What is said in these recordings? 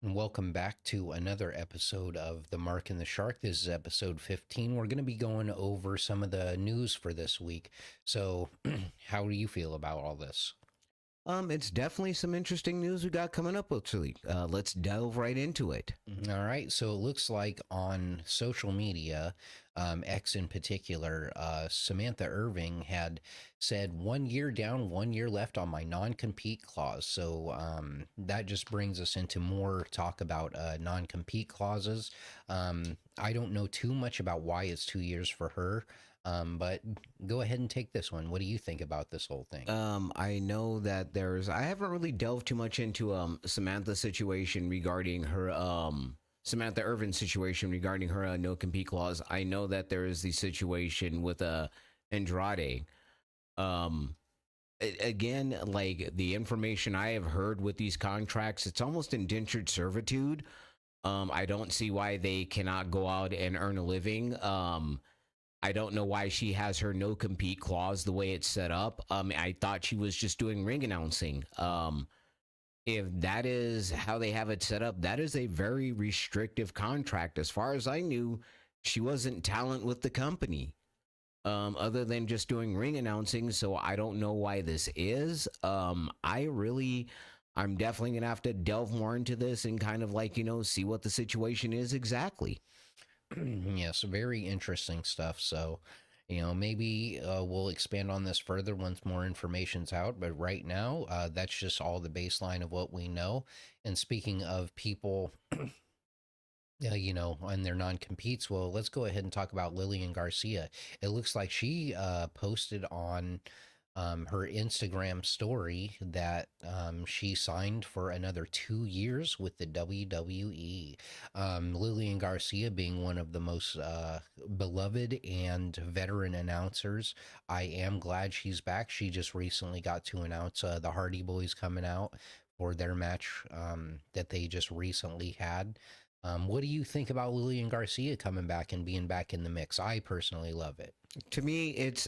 And welcome back to another episode of The Mark and the Shark. This is episode 15. We're going to be going over some of the news for this week. So, how do you feel about all this? It's definitely some interesting news we got coming up this week. Let's delve right into it. All right. So, it looks like on social media, X in particular, Samantha Irving had said 1 year down, 1 year left on my non compete clause. So, that just brings us into more talk about non compete clauses. I don't know too much about why it's 2 years for her. But go ahead and take this one. What do you think about this whole thing? I know that I haven't really delved too much into Samantha's situation regarding her Samantha Irvin's situation regarding her no compete clause. I know that there is the situation with Andrade. Um, Again, like the information I have heard with these contracts, it's almost indentured servitude. I don't see why they cannot go out and earn a living. I don't know why she has her no compete clause the way it's set up. I thought she was just doing ring announcing. If that is how they have it set up, that is a very restrictive contract. As far as I knew, she wasn't talent with the company, other than just doing ring announcing. So I don't know why this is. I'm definitely gonna have to delve more into this and kind of like see what the situation is exactly. Yes, very interesting stuff. So, maybe we'll expand on this further once more information's out. But right now, that's just all the baseline of what we know. And speaking of people, on their non competes, well, let's go ahead and talk about Lillian Garcia. It looks like she posted on her Instagram story that she signed for another 2 years with the WWE. Lillian Garcia being one of the most beloved and veteran announcers. I am glad she's back. She just recently got to announce the Hardy Boys coming out for their match that they just recently had. What do you think about Lillian Garcia coming back and being back in the mix? I personally love it. To me, it's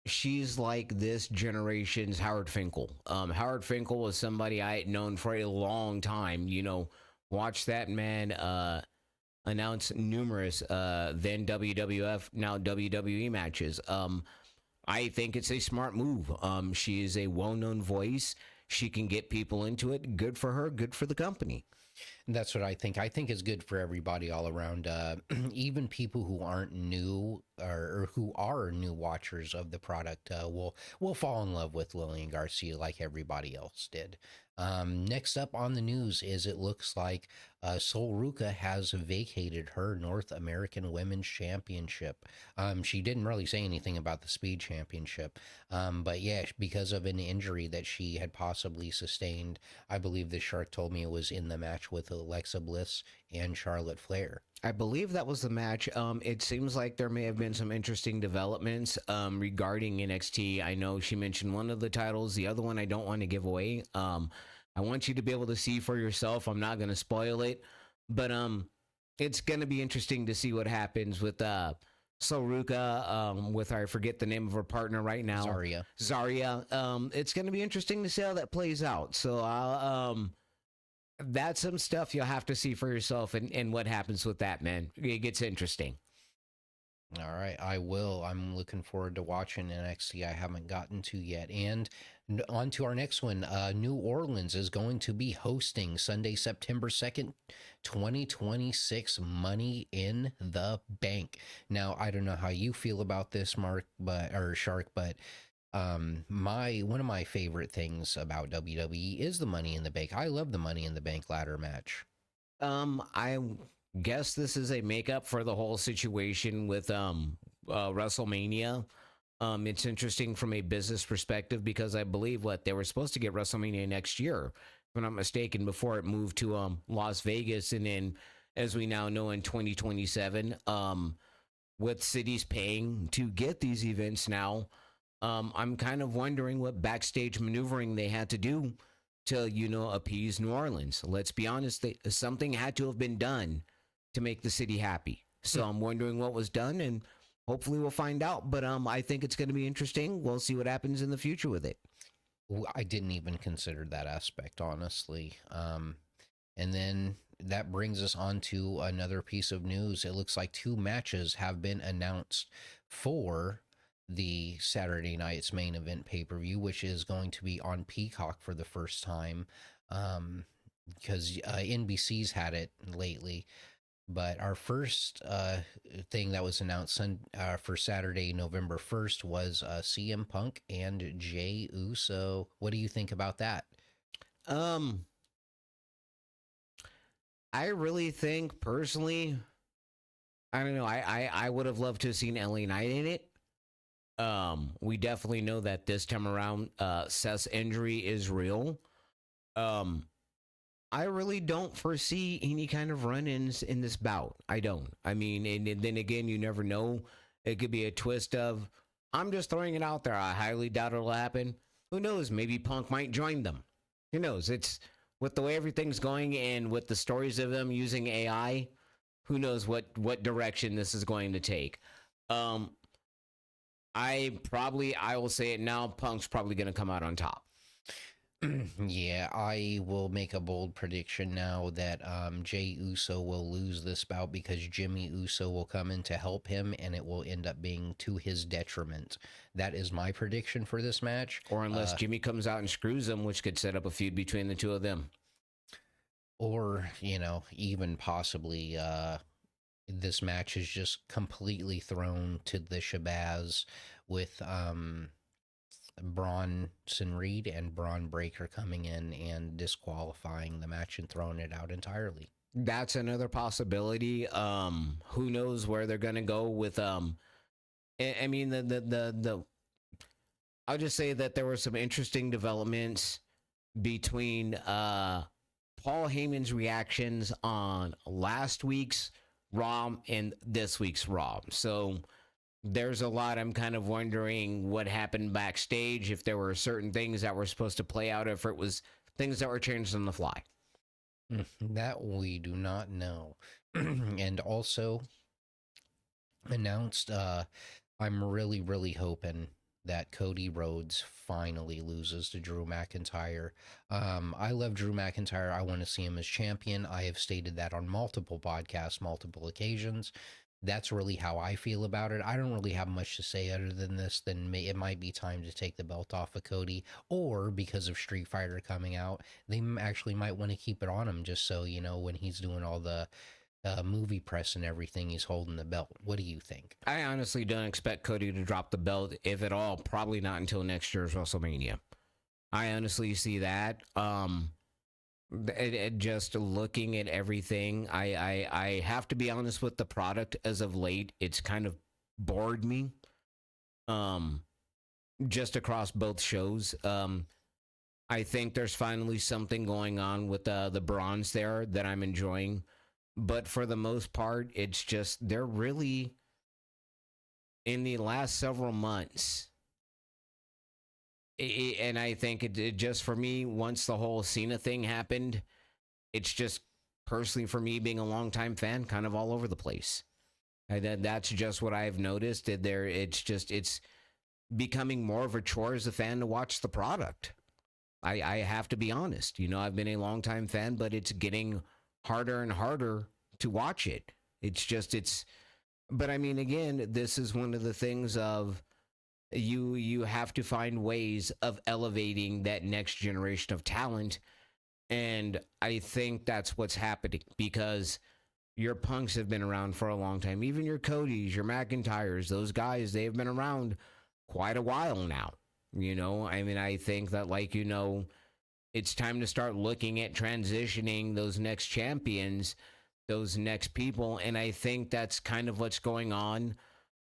she's like this generation's Howard Finkel. Howard Finkel was somebody I had known for a long time. Watch that man announce numerous then WWF, now WWE matches. I think it's a smart move. She is a well known voice. She can get people into it. Good for her, good for the company. That's what I think. I think it's good for everybody all around. Even people who aren't new or who are new watchers of the product will fall in love with Lillian Garcia like everybody else did. Next up on the news is it looks like Sol Ruka has vacated her North American Women's Championship. She didn't really say anything about the Speed Championship, but yeah, because of an injury that she had possibly sustained, I believe the Shark told me it was in the match with Alexa Bliss and Charlotte Flair. I believe that was the match. It seems like there may have been some interesting developments regarding NXT. I know she mentioned one of the titles, the other one I don't want to give away. I want you to be able to see for yourself. I'm not going to spoil it, but it's going to be interesting to see what happens with Soruka, with I forget the name of her partner right now, Zarya. Zarya. It's going to be interesting to see how that plays out. So that's some stuff you'll have to see for yourself and what happens with that, man. It gets interesting. All right, I will. I'm looking forward to watching NXT. I haven't gotten to yet. And on to our next one. New Orleans is going to be hosting Sunday, September 2nd, 2026 Money in the Bank. Now, I don't know how you feel about this, Mark, or Shark, but my one of my favorite things about WWE is the Money in the Bank. I love the Money in the Bank ladder match. I guess this is a makeup for the whole situation with WrestleMania. It's interesting from a business perspective because I believe what they were supposed to get WrestleMania next year, if I'm not mistaken, before it moved to Las Vegas, and then as we now know in 2027, with cities paying to get these events now, I'm kind of wondering what backstage maneuvering they had to do to appease New Orleans. Let's be honest, something had to have been done to make the city happy. So I'm wondering what was done, and hopefully we'll find out. But I think it's going to be interesting. We'll see what happens in the future with it. I didn't even consider that aspect, honestly. And then that brings us on to another piece of news. It looks like two matches have been announced for the Saturday night's main event pay per view, which is going to be on Peacock for the first time. Um, because NBC's had it lately. But our first thing that was announced for Saturday, November 1st, was CM Punk and Jay Uso. What do you think about that? Um, I really think personally, I don't know. I would have loved to have seen LA Knight in it. We definitely know that this time around, Seth's injury is real. Um, I really don't foresee any kind of run-ins in this bout. I don't. I mean, and then again, you never know. It could be a twist of, I'm just throwing it out there. I highly doubt it'll happen. Who knows? Maybe Punk might join them. Who knows? It's with the way everything's going and with the stories of them using AI. Who knows what direction this is going to take? Um, I will say it now. Punk's probably going to come out on top. Yeah, I will make a bold prediction now that Jay Uso will lose this bout because Jimmy Uso will come in to help him, and it will end up being to his detriment. That is my prediction for this match. Or unless Jimmy comes out and screws him, which could set up a feud between the two of them. Or, even possibly this match is just completely thrown to the shabazz with Bronson Reed and Braun Breaker coming in and disqualifying the match and throwing it out entirely. That's another possibility. Who knows where they're gonna go with I mean the I'll just say that there were some interesting developments between Paul Heyman's reactions on last week's Raw and this week's Raw. So there's a lot. I'm kind of wondering what happened backstage, if there were certain things that were supposed to play out, if it was things that were changed on the fly. That we do not know. And also announced, I'm really, really hoping that Cody Rhodes finally loses to Drew McIntyre. I love Drew McIntyre. I want to see him as champion. I have stated that on multiple podcasts, multiple occasions. That's really how I feel about it. I don't really have much to say other than this. Then it might be time to take the belt off of Cody, or because of Street Fighter coming out, they actually might want to keep it on him just so when he's doing all the movie press and everything, he's holding the belt. What do you think? I honestly don't expect Cody to drop the belt, if at all. Probably not until next year's WrestleMania. I honestly see that. Just looking at everything, I have to be honest with the product as of late. It's kind of bored me. Just across both shows. I think there's finally something going on with the bronze there that I'm enjoying. But for the most part, it's just they're really in the last several months. And I think it just for me, once the whole Cena thing happened, it's just personally for me being a longtime fan, kind of all over the place. That's just what I've noticed. It's becoming more of a chore as a fan to watch the product. I have to be honest. I've been a longtime fan, but it's getting harder and harder to watch it. But I mean, again, this is one of the things of you have to find ways of elevating that next generation of talent. And I think that's what's happening, because your Punks have been around for a long time. Even your Codys, your McIntyres, those guys, they've been around quite a while now. I mean, I think that, it's time to start looking at transitioning those next champions, those next people. And I think that's kind of what's going on.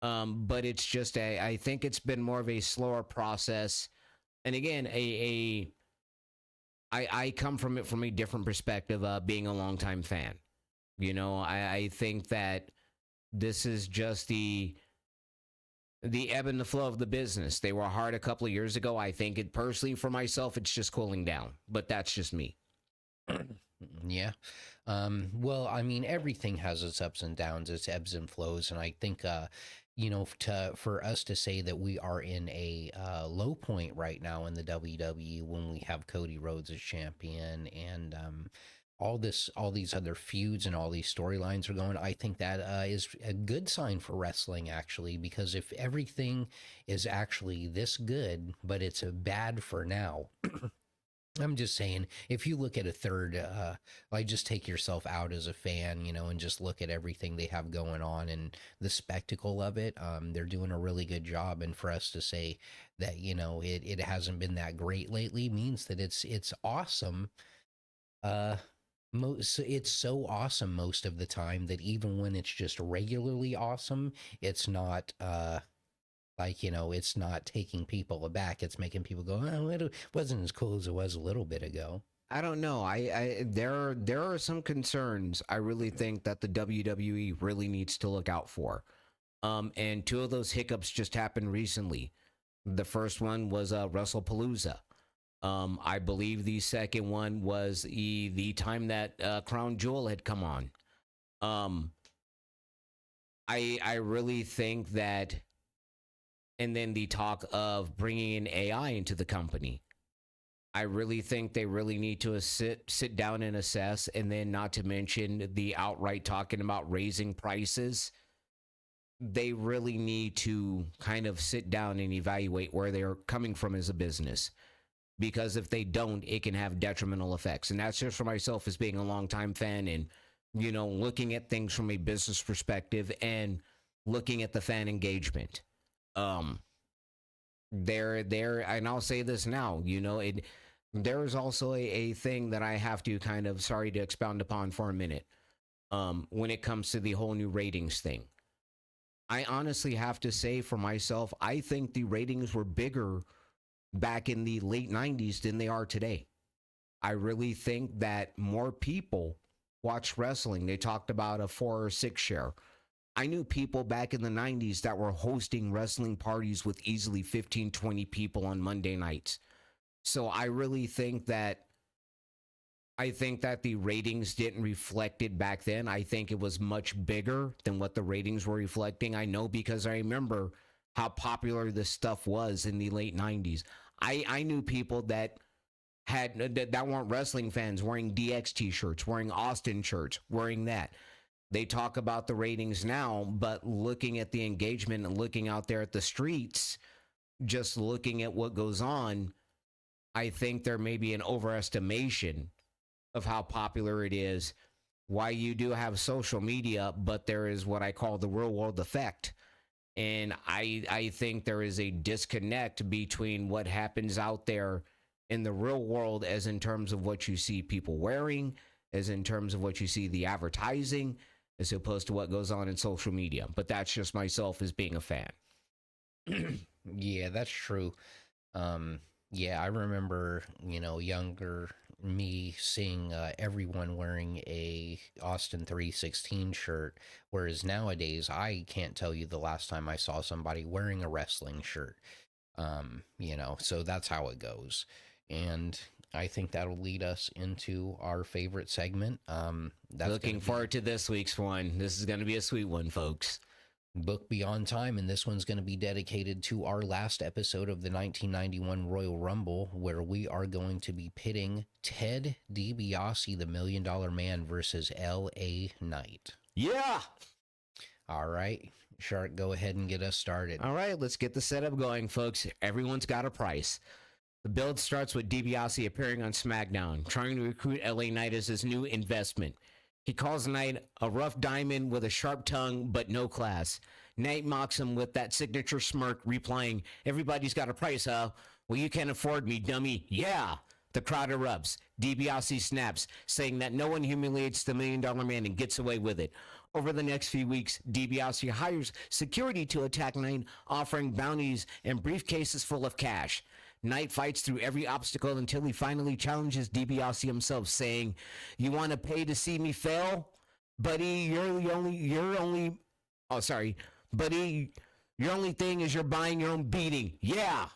But it's just I think it's been more of a slower process. And again, I come from it from a different perspective, being a longtime fan. I think that this is just the ebb and the flow of the business. They were hard a couple of years ago. I think it personally for myself, it's just cooling down, but that's just me. Yeah. Well, I mean, everything has its ups and downs, its ebbs and flows. And I think, for us to say that we are in a low point right now in the WWE when we have Cody Rhodes as champion and all these other feuds and all these storylines are going. I think that is a good sign for wrestling, actually, because if everything is actually this good, but it's a bad for now, I'm just saying, if you look at a third, like just take yourself out as a fan, and just look at everything they have going on and the spectacle of it. They're doing a really good job, and for us to say that it hasn't been that great lately means that it's awesome. Uh, it's so awesome most of the time that even when it's just regularly awesome, it's not. Like, it's not taking people aback. It's making people go, oh, it wasn't as cool as it was a little bit ago. I don't know. There are some concerns I really think that the WWE really needs to look out for. And two of those hiccups just happened recently. The first one was WrestlePalooza. I believe the second one was the time that Crown Jewel had come on. I really think that, and then the talk of bringing in AI into the company. I really think they really need to sit down and assess, and then not to mention the outright talking about raising prices. They really need to kind of sit down and evaluate where they're coming from as a business. Because if they don't, it can have detrimental effects. And that's just for myself as being a longtime fan and, looking at things from a business perspective and looking at the fan engagement. There, and I'll say this now, there is also a thing that I have to kind of, sorry to expound upon for a minute, when it comes to the whole new ratings thing. I honestly have to say for myself, I think the ratings were bigger back in the late 90s than they are today. I really think that more people watch wrestling. They talked about a 4 or 6 share. I knew people back in the 90s that were hosting wrestling parties with easily 15, 20 people on Monday nights. So I really think that the ratings didn't reflect it back then. I think it was much bigger than what the ratings were reflecting. I know because I remember how popular this stuff was in the late 90s. I knew people that weren't wrestling fans wearing DX t-shirts, wearing Austin shirts, wearing that. They talk about the ratings now, but looking at the engagement and looking out there at the streets, just looking at what goes on, I think there may be an overestimation of how popular it is. Why you do have social media, but there is what I call the real world effect. And I think there is a disconnect between what happens out there in the real world, as in terms of what you see people wearing, as in terms of what you see the advertising, as opposed to what goes on in social media. But that's just myself as being a fan. Yeah, that's true. Yeah, I remember, younger me seeing everyone wearing a Austin 316 shirt, whereas nowadays I can't tell you the last time I saw somebody wearing a wrestling shirt. So that's how it goes. And I think that'll lead us into our favorite segment. That's Looking forward to this week's one. This is going to be a sweet one, folks. Book Beyond Time, and this one's going to be dedicated to our last episode of the 1991 Royal Rumble, where we are going to be pitting Ted DiBiase, the $1 Million Man, versus L.A. Knight. Yeah! All right, Shark, go ahead and get us started. All right, let's get the setup going, folks. Everyone's got a price. The build starts with DiBiase appearing on SmackDown, trying to recruit L.A. Knight as his new investment. He calls Knight a rough diamond with a sharp tongue, but no class. Knight mocks him with that signature smirk, replying, "Everybody's got a price, huh? Well, you can't afford me, dummy." Yeah! The crowd erupts. DiBiase snaps, saying that no one humiliates the $1 Million Man and gets away with it. Over the next few weeks, DiBiase hires security to attack Knight, offering bounties and briefcases full of cash. Knight fights through every obstacle until he finally challenges DiBiase himself, saying, "You want to pay to see me fail? Buddy, buddy, your only thing is you're buying your own beating." Yeah.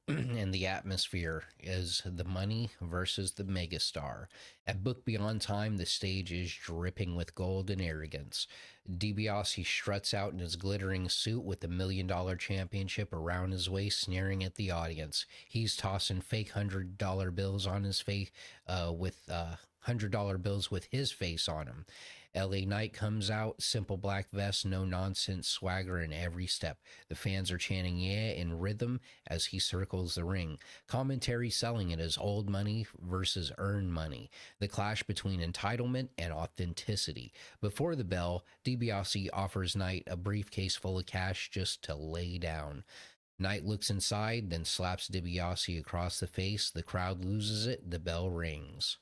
And the atmosphere is the money versus the megastar. At Book Beyond Time, the stage is dripping with gold and arrogance. DiBiase struts out in his glittering suit with the $1 million championship around his waist, sneering at the audience. He's tossing fake $100 bills on his face with $100 bills with his face on them. LA Knight comes out, simple black vest, no nonsense swagger in every step. The fans are chanting yeah in rhythm as he circles the ring. Commentary selling it as old money versus earned money, the clash between entitlement and authenticity. Before the bell, DiBiase offers Knight a briefcase full of cash just to lay down. Knight looks inside, then slaps DiBiase across the face. The crowd loses it. The bell rings.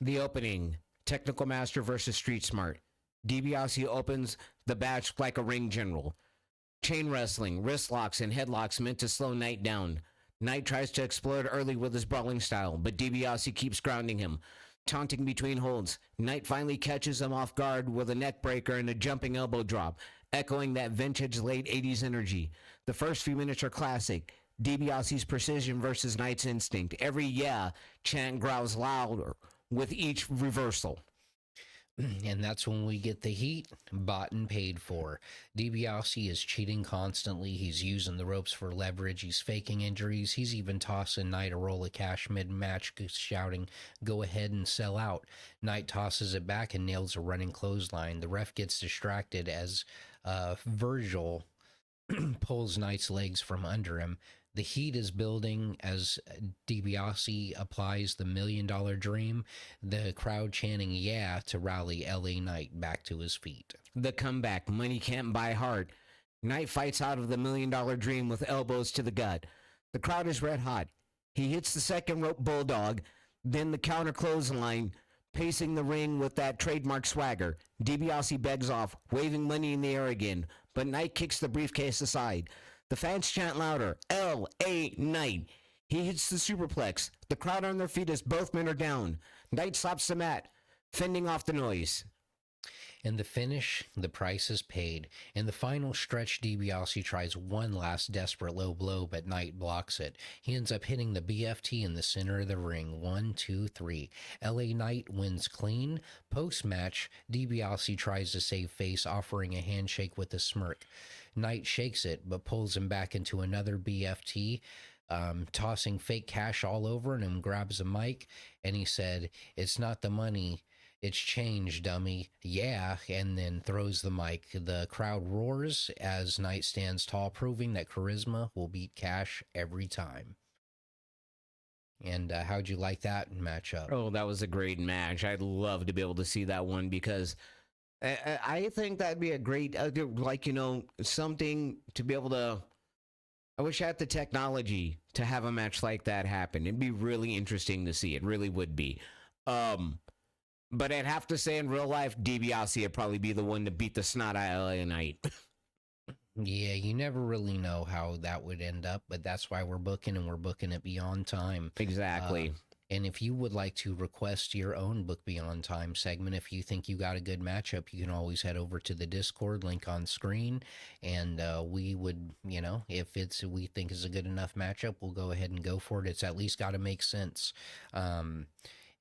The opening, Technical Master versus Street Smart. DiBiase opens the match like a ring general. Chain wrestling, wrist locks, and headlocks meant to slow Knight down. Knight tries to explode early with his brawling style, but DiBiase keeps grounding him. Taunting between holds, Knight finally catches him off guard with a neck breaker and a jumping elbow drop, echoing that vintage late 80s energy. The first few minutes are classic. DiBiase's precision versus Knight's instinct. Every yeah chant growls louder with each reversal. And that's when we get the heat bought and paid for. DiBiase is cheating constantly. He's using the ropes for leverage. He's faking injuries. He's even tossing Knight a roll of cash mid-match, shouting, "Go ahead and sell out." Knight tosses it back and nails a running clothesline. The ref gets distracted as Virgil pulls Knight's legs from under him. The heat is building as DiBiase applies the $1 million dream, the crowd chanting yeah to rally LA Knight back to his feet. The comeback, money can't buy heart. Knight fights out of the $1 million dream with elbows to the gut. The crowd is red hot. He hits the second rope bulldog, then the counter clothesline, pacing the ring with that trademark swagger. DiBiase begs off, waving money in the air again, but Knight kicks the briefcase aside. The fans chant louder, L.A. Knight. He hits the superplex. The crowd on their feet as both men are down. Knight slaps the mat, fending off the noise. In the finish, the price is paid. In the final stretch, DiBiase tries one last desperate low blow, but Knight blocks it. He ends up hitting the BFT in the center of the ring. 1, 2, 3. LA Knight wins clean. Post-match, DiBiase tries to save face, offering a handshake with a smirk. Knight shakes it, but pulls him back into another BFT, tossing fake cash all over him, grabs a mic, and he said, "It's not the money. It's change, dummy." Yeah, and then throws the mic. The crowd roars as Knight stands tall, proving that charisma will beat cash every time. And how'd you like that matchup? Oh, that was a great match. I'd love to be able to see that one because I think that'd be a great, something to be able to. I wish I had the technology to have a match like that happen. It'd be really interesting to see. It really would be. But I'd have to say in real life, DiBiase would probably be the one to beat the snot out of LA Knight. Yeah, you never really know how that would end up, but that's why we're booking, and we're booking it beyond time. Exactly. And if you would like to request your own Book Beyond Time segment, if you think you got a good matchup, you can always head over to the Discord link on screen. And we would, if we think is a good enough matchup, we'll go ahead and go for it. It's at least got to make sense.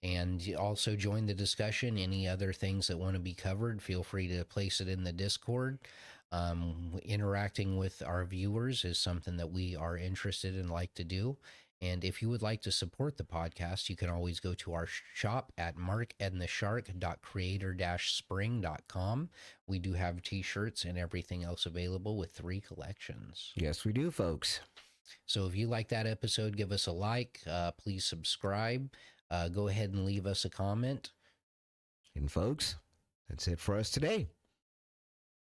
And also join the discussion. Any other things that want to be covered, feel free to place it in the Discord. Interacting with our viewers is something that we are interested in, like to do. And if you would like to support the podcast, you can always go to our shop at markandtheshark.creator-spring.com. We do have t-shirts and everything else available with 3 collections. Yes, we do, folks. So if you like that episode, give us a like. Please subscribe. Go ahead and leave us a comment. And folks, that's it for us today.